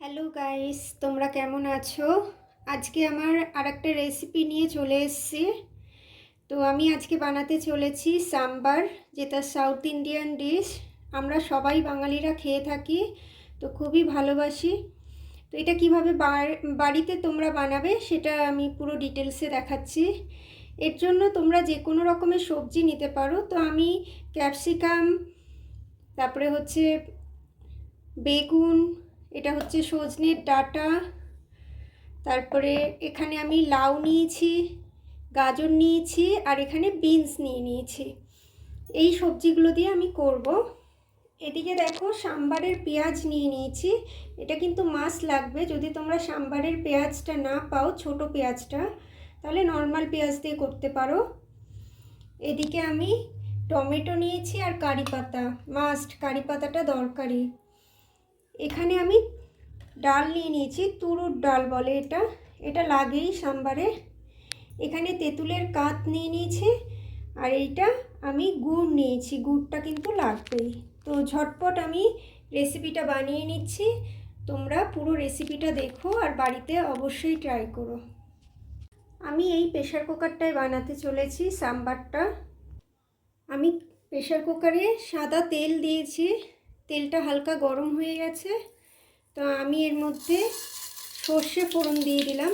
Hello guys, তোমরা কেমন আছো? আজকে আমার আরেকটা রেসিপি নিয়ে চলে এসেছি। তো আমি আজকে বানাতে চলেছি সাম্বার, যেটা সাউথ ইন্ডিয়ান ডিশ। আমরা সবাই বাঙালিরা খেয়ে থাকি, তো খুবই ভালোবাসি। তো এটা কিভাবে বাড়িতে তোমরা বানাবে সেটা আমি পুরো ডিটেলসে দেখাচ্ছি। এর জন্য তোমরা যে কোনো রকমের সবজি নিতে পারো। তো আমি ক্যাপসিকাম, তারপরে হচ্ছে বেগুন, এটা হচ্ছে সজনের ডাঁটা, তারপরে এখানে আমি লাউ নিয়েছি, গাজর নিয়েছি, আর এখানে বিনস নিয়েছি। এই সবজিগুলো দিয়ে আমি করব। এদিকে দেখো সাম্বারের পেঁয়াজ নিয়েছি। এটা কিন্তু মাস্ট লাগবে। যদি তোমরা সাম্বারের পেঁয়াজটা না পাও, ছোট পেঁয়াজটা, তাহলে নর্মাল পেঁয়াজ দিয়ে করতে পারো। এদিকে আমি টমেটো নিয়েছি আর কারি পাতা, মাস্ট, কারি পাতাটা দরকারি। এখানে আমি ডাল নিয়েছি, তুরুর ডাল বলে এটা লাগেই সাম্বারে। এখানে তেঁতুলের কাত নিয়েছি, আর এইটা আমি গুড় নিয়েছি, গুড়টা কিন্তু লাগবেই। তো ঝটপট আমি রেসিপিটা বানিয়ে নিচ্ছি। তোমরা পুরো রেসিপিটা দেখো আর বাড়িতে অবশ্যই ট্রাই করো। আমি এই প্রেশার কুকারটায় বানাতে চলেছি সাম্বারটা। আমি প্রেশার কুকারে সাদা তেল দিয়েছি, তেলটা হালকা গরম হয়ে গেছে। তো আমি এর মধ্যে সর্ষে ফোড়ন দিয়ে দিলাম,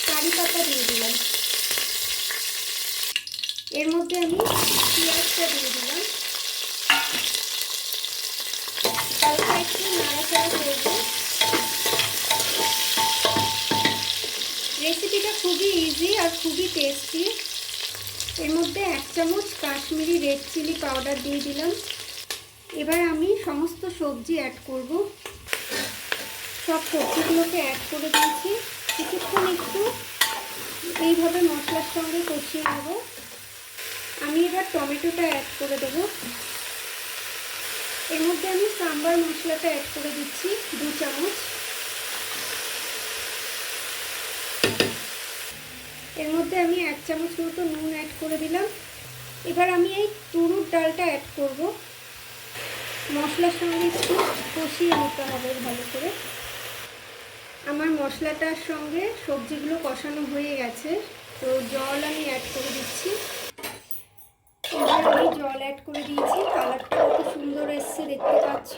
কারি পাতা দিয়ে দিলাম, এর মধ্যে আমি পেঁয়াজটা দিয়ে দিলাম। হালকা একটু নাড়াচাড়া করব। রেসিপিটা খুবই ইজি আর খুবই টেস্টি। এর মধ্যে 1 চামচ কাশ্মীরি রেড চিলি পাউডার দিয়ে দিলাম। এবার আমি সমস্ত সবজি অ্যাড করব। সব সবজিগুলোকে অ্যাড করে দিয়েছি। কিছুক্ষণ একটু এইভাবে মশলার সঙ্গে কষিয়ে নেব। আমি এবার টমেটোটা অ্যাড করে দেবো। এর মধ্যে আমি সাম্বার মশলাটা অ্যাড করে দিচ্ছি 2 চামচ। এর মধ্যে আমি 1 চামচ মতো নুন অ্যাড করে দিলাম। এবার আমি এই তুরুর ডালটা অ্যাড করব। মশলার সঙ্গে একটু কষিয়ে নিতে হবে ভালো করে। আমার মশলাটার সঙ্গে সবজিগুলো কষানো হয়ে গেছে। তো জল আমি অ্যাড করে দিচ্ছি। এবার আমি জল অ্যাড করে দিয়েছি। কালারটা কত সুন্দর এসছে দেখতে পাচ্ছ।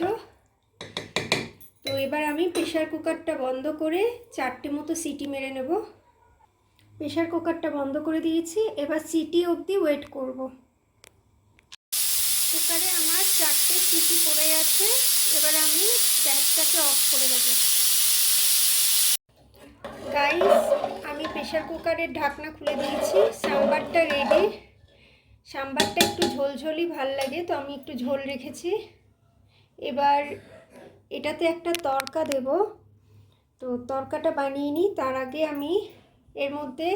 তো এবার আমি প্রেশার কুকারটা বন্ধ করে 4টে মতো সিটি মেরে নেব। প্রেশার কুকারটা বন্ধ করে দিয়েছি। এবার সিটি অবধি ওয়েট করব। কুকারে আমার 4টে সিটি পড়ে গেছে। এবার আমি গ্যাসটাকে অফ করে দেবো। গাইস, আমি প্রেশার কুকারের ঢাকনা খুলে দিয়েছি। সাম্বারটা রেডি। সাম্বারটা একটু ঝোলঝোলই ভাল লাগে, তো আমি একটু ঝোল রেখেছি। এবার এটাতে একটা তড়কা দেব। তো তড়কাটা বানিয়ে নিই। তার আগে আমি এর মধ্যে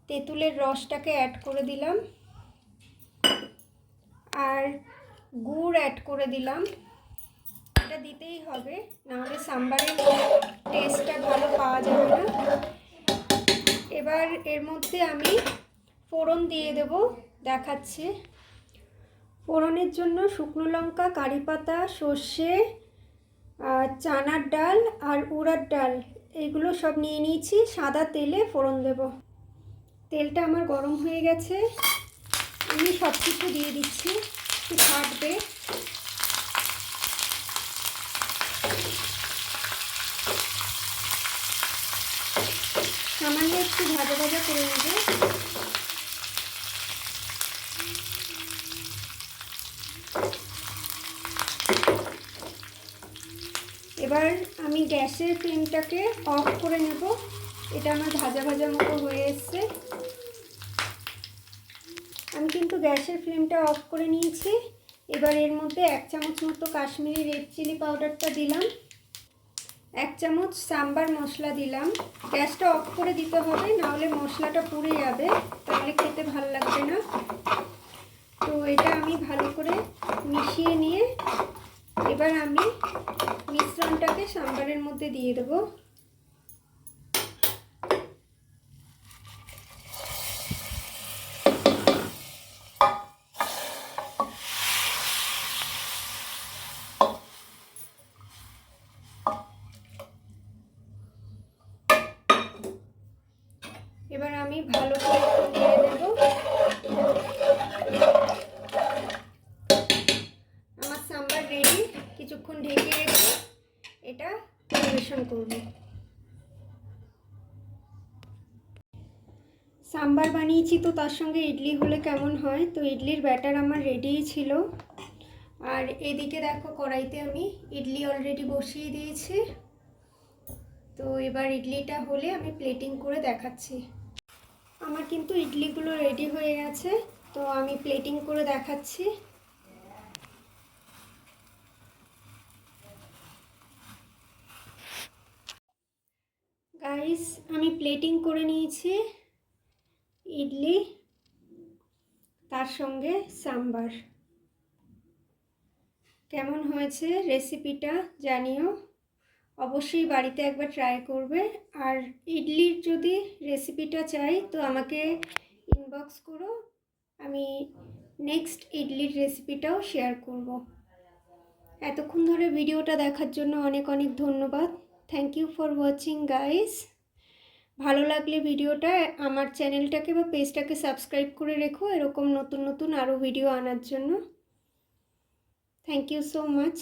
তেঁতুলের রসটাকে অ্যাড করে দিলাম, আর গুড় অ্যাড করে দিলাম। এটা দিতেই হবে, নাহলে সাম্বারের টেস্টটা ভালো পাওয়া যাবে না। এবার এর মধ্যে আমি ফোড়ন দিয়ে দেব, দেখাচ্ছি। ফোড়নের জন্য শুকনো লঙ্কা, কারি পাতা, সর্ষে, চানার ডাল আর উড়ার ডাল, এইগুলো সব নিয়ে নিয়েছি। সাদা তেলে ফোড়ন দেব। তেলটা আমার গরম হয়ে গেছে। আমি সব কিছু দিয়ে দিচ্ছি, একটু ফাটবে। সামান্য একটু ভাজা ভাজা করে নেব। এবার আমি গ্যাসের ফ্লেমটাকে অফ করে নেব। এটা আমার ভাজা ভাজা মতো হয়ে এসছে। আমি কিন্তু গ্যাসের ফ্লেমটা অফ করে নিয়েছি। এবার এর মধ্যে 1 চামচ মতো কাশ্মীরি রেড চিলি পাউডারটা দিলাম, 1 চামচ সাম্বার মশলা দিলাম। গ্যাসটা অফ করে দিতে হবে, নাহলে মশলাটা পুড়ে যাবে, তাহলে খেতে ভালো লাগবে না। তো এটা আমি ভালো করে মিশিয়ে নিয়ে এবার আমি মিশ্রণটাকে সাম্বারের মধ্যে দিয়ে দেবো। ভালো করে একটু নেড়ে নেব। আমার সাম্বার রেডি। কিছুক্ষণ ঢেকে রেখে এটা পরিবেশন করব। সাম্বার বানিয়েছি, তো তার সঙ্গে ইডলি হলে কেমন হয়। তো ইডলির ব্যাটার আমার রেডিই ছিল। আর এদিকে দেখো কড়াইতে আমি ইডলি অলরেডি বসিয়ে দিয়েছি। তো এবার ইডলিটা হলে আমি প্লেটিং করে দেখাচ্ছি। আমার কিন্তু ইডলিগুলো রেডি হয়ে গেছে, তো আমি প্লেটিং করে দেখাচ্ছি। গাইস, আমি প্লেটিং করে নিয়েছি ইডলি, তার সঙ্গে সাম্বার। কেমন হয়েছে রেসিপিটা জানিও, অবশ্যই বাড়িতে একবার ট্রাই করবে। আর ইডলির যদি রেসিপিটা চাই তো আমাকে ইনবক্স করো, আমি নেক্সট ইডলির রেসিপিটাও শেয়ার করব। এতক্ষণ ধরে ভিডিওটা দেখার জন্য অনেক অনেক ধন্যবাদ। Thank you for watching guys. ভালো লাগলে ভিডিওটা আমার চ্যানেলটাকে বা পেজটাকে সাবস্ক্রাইব করে রেখো এরকম নতুন নতুন আরও ভিডিও আনার জন্য। Thank you so much.